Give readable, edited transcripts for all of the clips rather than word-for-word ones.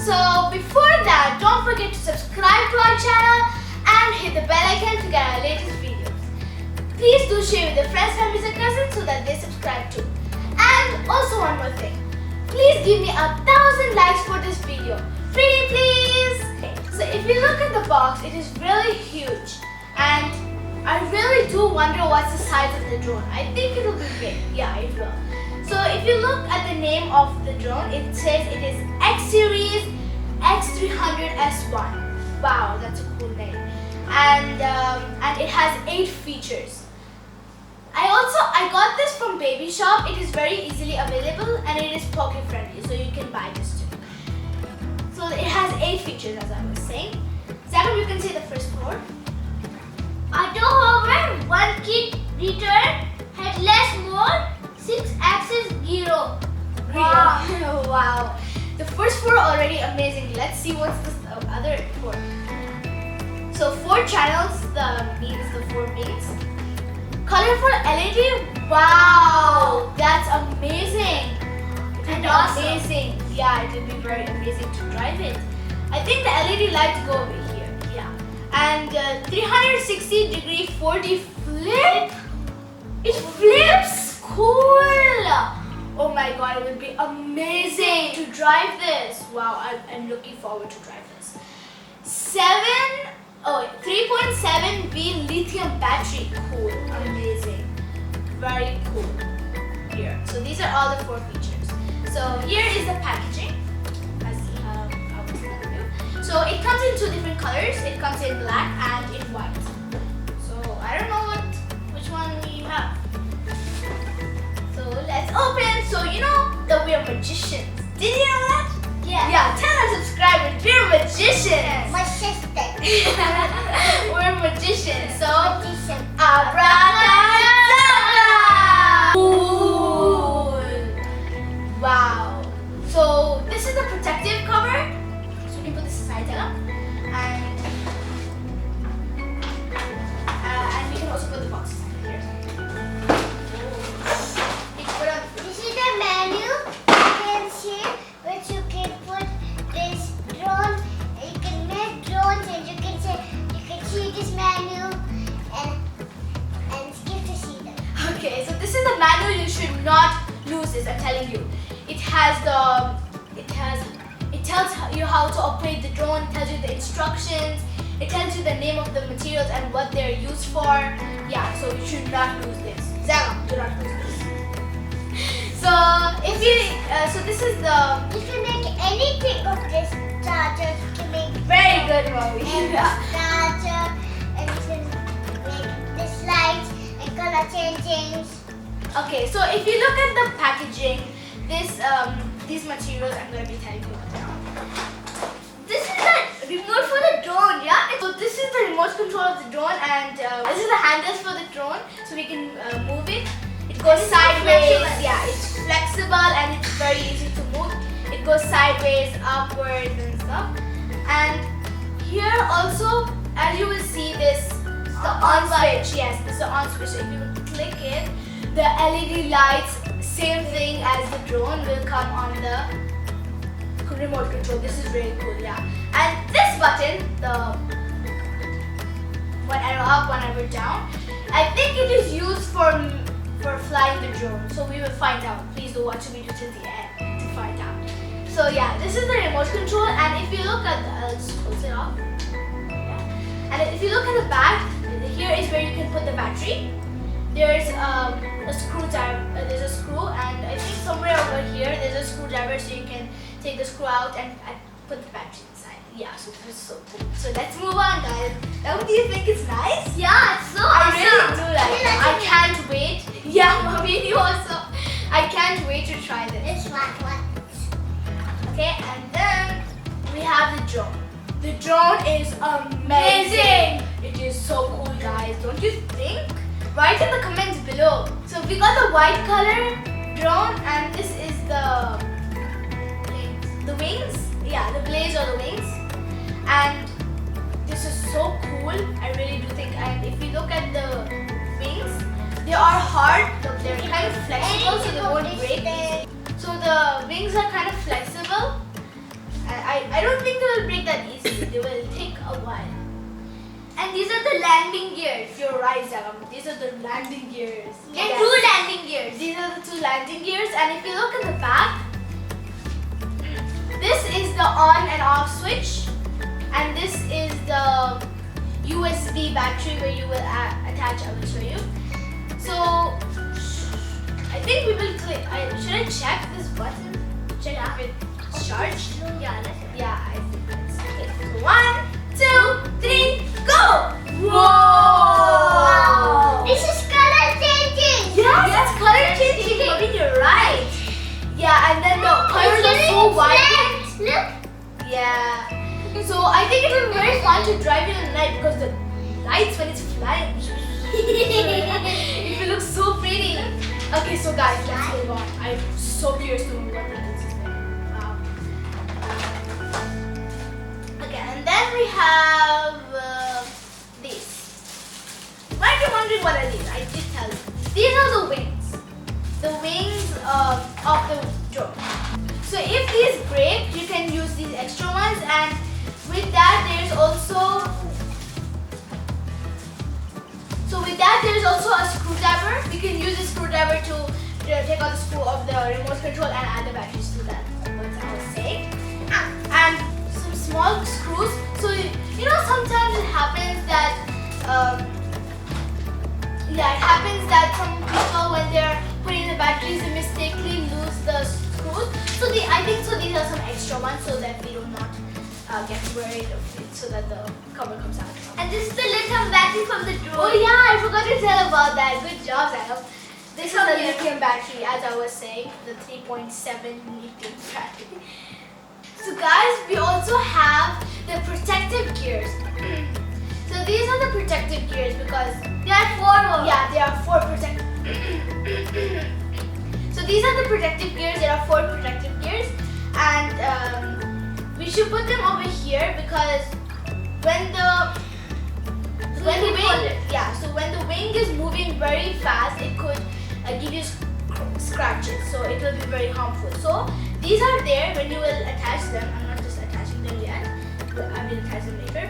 So before that, don't forget to subscribe to our channel and hit the bell icon to get our latest videos. Please do share with your friends, families and cousins so that they subscribe too. And also one more thing, please give me 1,000 likes for this video. Pretty please! Okay, so if you look at the box, it is really huge and I really do wonder what's the size of the drone. I think it will be big. Yeah, it will. So if you look at the name of the drone, it says it is X-Series X300S1. Wow, that's a cool name. And it has 8 features. I got this from Baby Shop. It is very easily available and it is pocket friendly, so you can buy this too. So it has 8 features as I was saying. Zaigham, you can say the first 4. Auto hover, 1 kick return, headless mode, 6-axis gyro. Wow. Wow. The first 4 are already amazing. Let's see what's the other 4. So 4 channels, the 4 means. Colorful LED. Wow, that's amazing. It will be amazing. Yeah, it will be very amazing to drive it. I think the LED lights go over here. Yeah. And 360-degree 4D flip. It flips. Cool. Oh my god, it will be amazing to drive this. Wow, I'm looking forward to drive this. 3.7V lithium battery. Cool, amazing, very cool. Here, so these are all the 4 features. So here is the packaging, as I was telling you. So it comes in 2 different colors. It comes in black and in white. So I don't know which one we have. So let's open. So you know that we are magicians. Did you know that? Yeah. Yeah, tell our subscribers we're magicians. My sister. We're magicians. So Magician. abracadabra. Cool. Wow. So this is the protective cover. So we put this aside, and we can also put the box aside here. This is the menu. You can see which you can put this drone. You can make drones, and you can see this menu and skip to see them. Okay, so this is the manual. You should not lose this. I'm telling you. It tells you how to operate the drone. It tells you the instructions. It tells you the name of the materials and what they're used for. Yeah, so you should not lose this. Zaigham, do not lose this. So if you, so this is the. You can make anything of this charger. You can make Very good, Mommy. charger, and you can make this lights and color changing. Okay, so if you look at the packaging, these materials I'm going to be telling you about now. This is the remote for the drone, yeah? So this is the remote control of the drone, and this is the handles for the drone, so we can move it. It goes sideways, yeah, it's flexible and it's very easy to move. It goes sideways, upwards and stuff. And here also, as you will see, this the on switch. Yes, this is the on switch. So if you click it, the LED lights, same thing as the drone, will come on the remote control. This is really cool, yeah. And this button, the one arrow up, one arrow down, I think it is used for flying the drone. So we will find out. Please do watch the video till the end to find out. So yeah, this is the remote control, and if you look at the, let's close it off. Yeah. And if you look at the back, here is where you can put the battery. There's a screwdriver. There's a screw, and I think somewhere over here there's a screwdriver, so you can take the screw out and put the battery inside. Yeah, so this is so cool. So let's move on, guys. Now, do you think it's nice? Yeah, it's so I awesome. really do like it. I it. can't wait. Yeah, Mommy, you also. I can't wait to try this. This one. Okay, and then we have the drone. The drone is amazing. It is so cool, guys. Don't you think? Write in the comments below. So we got the white color drone, and this is the wings. Yeah, the blades or the wings. And this is so cool. I really do think. And if you look at the wings, they are hard, but they're kind of flexible, so they won't break. So the wings are kind of flexible. I I don't think they will break that easily. They will take a while. And these are the landing gears. You're right, Zaigham. These are the landing gears. And Yes. 2 landing gears. These are the 2 landing gears. And if you look at the back, this is the on and off switch. And this is the USB battery where you will attach. I will show you. So I think we will click. Should I check this button? Check if it's charged. Yeah, let's go. Yeah, I think it's okay. So 1, 2, 3, go! Whoa! This is color changing. Yes, it's color changing. Mahveen, you're right. Yeah, and then the colors are so vibrant. Look. Yeah. So I think it will be very fun to drive in the night because the lights when it's flying. It will look so pretty. Okay, so guys, let's move on. I'm so curious to know what that is. Wow. Okay, and then we have these. Might be wondering what are these? I did tell you. These are the wings. The wings of the drone. So if these break, you can use these extra ones, and with that there's also a screwdriver. We can use a screwdriver to take out the screw of the remote control and add the batteries to that. What I was saying. And some small screws. So you know sometimes it happens that some people when they're putting the batteries they mistakenly lose the screws. So I think these are some extra ones so that we do not get worried of it, so that the cover comes out. And this is the lithium battery from the drone. Oh yeah, I forgot to tell about that. Good job, Zaigham. This is the lithium battery, as I was saying, the 3.7 lithium battery. So guys, we also have the protective gears. So these are the protective gears because There are 4 more. yeah, there are 4 protective. So these are the protective gears. There are 4 protective gears, and we should put them over here because when the wing is moving very fast, it could give you scratches. So it will be very harmful. So these are there when you will attach them. I'm not just attaching them yet. I will attach them later.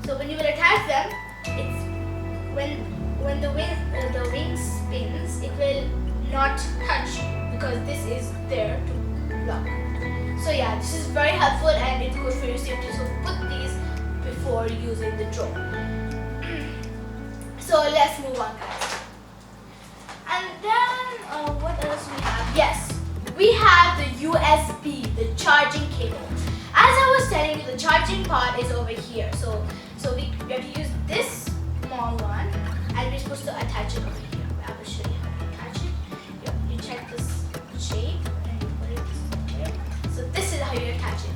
So when you will attach them, it's when the wing spins, it will not touch because this is there to block. So yeah, this is very helpful and it's good for your safety. So put these before using the drone. So let's move on, guys. And then what else we have? Yes, we have the USB, the charging cable. As I was telling you, the charging part is over here. So we have to use this small one, and we're supposed to attach it over here. I will show you how to attach it. You check this shape and you put it here. So this is how you attach it.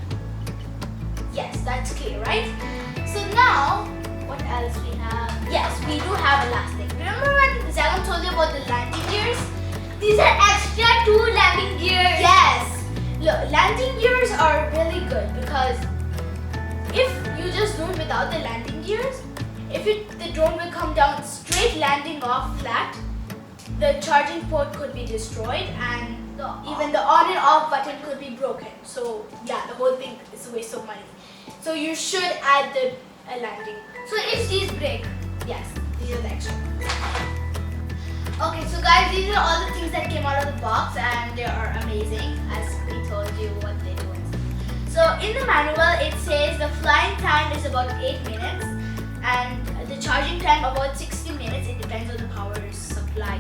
Yes, that's clear, right? So now, what else we have? Yes, we do have elastic. Remember when Zaigham told you about the landing gears? These are extra 2 landing gears. Yes. Look, landing gears are really good because if you just do it without the landing gears, the drone will come down straight landing off flat, the charging port could be destroyed and even the on and off button could be broken. So yeah, the whole thing is a waste of money. So you should add the landing. So if these break. Yes, these are the extra ones. Okay, so guys, these are all the things that came out of the box and they are amazing as we told you what they do. So in the manual it says the flying time is about 8 minutes and the charging time about 60 minutes. It depends on the power supply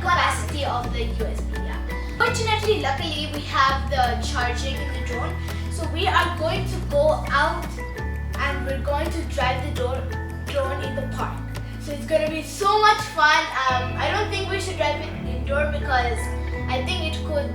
capacity of the USB. Yeah. Fortunately, luckily we have the charging in the drone. So we are going to go out and we're going to drive the drone in the park. So it's going to be so much fun. I don't think we should drive it indoor because I think it could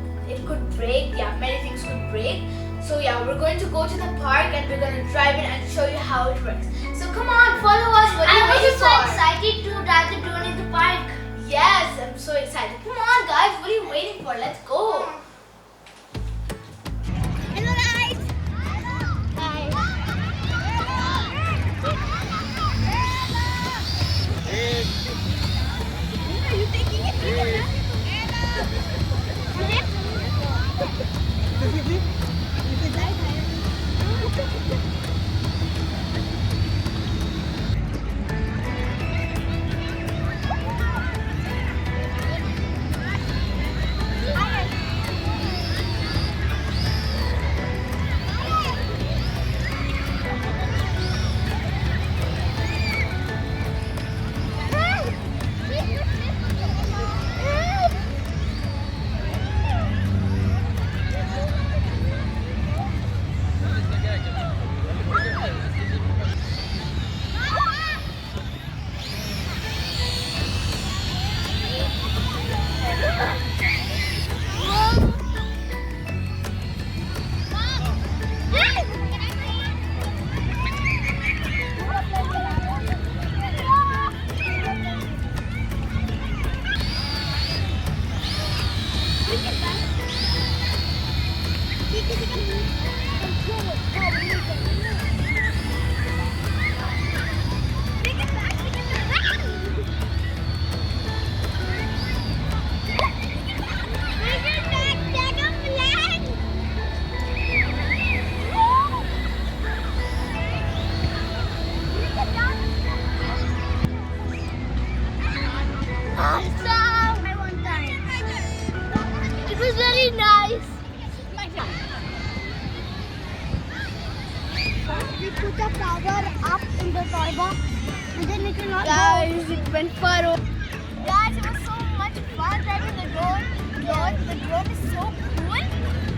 break. Yeah, many things could break. So yeah, we're going to go to the park and we're going to drive it and show you how it works. So come on, follow us. What are you I'm waiting also so for? excited to drive the drone in the park. Yes, I'm so excited. Come on guys, what are you waiting for? Let's go. Hello guys. Hi. Are you taking it? was very nice. We put the power up in the toy box and then it will not Guys, it went far over. Guys, it was so much fun driving the drone. The drone is so cool.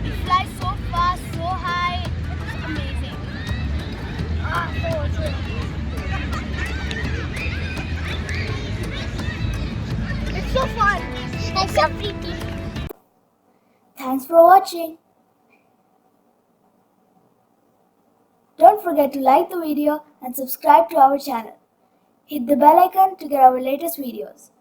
It flies so fast, so high. It's amazing. It's so fun. It's so pretty. Thanks for watching. Don't forget to like the video and subscribe to our channel. Hit the bell icon to get our latest videos.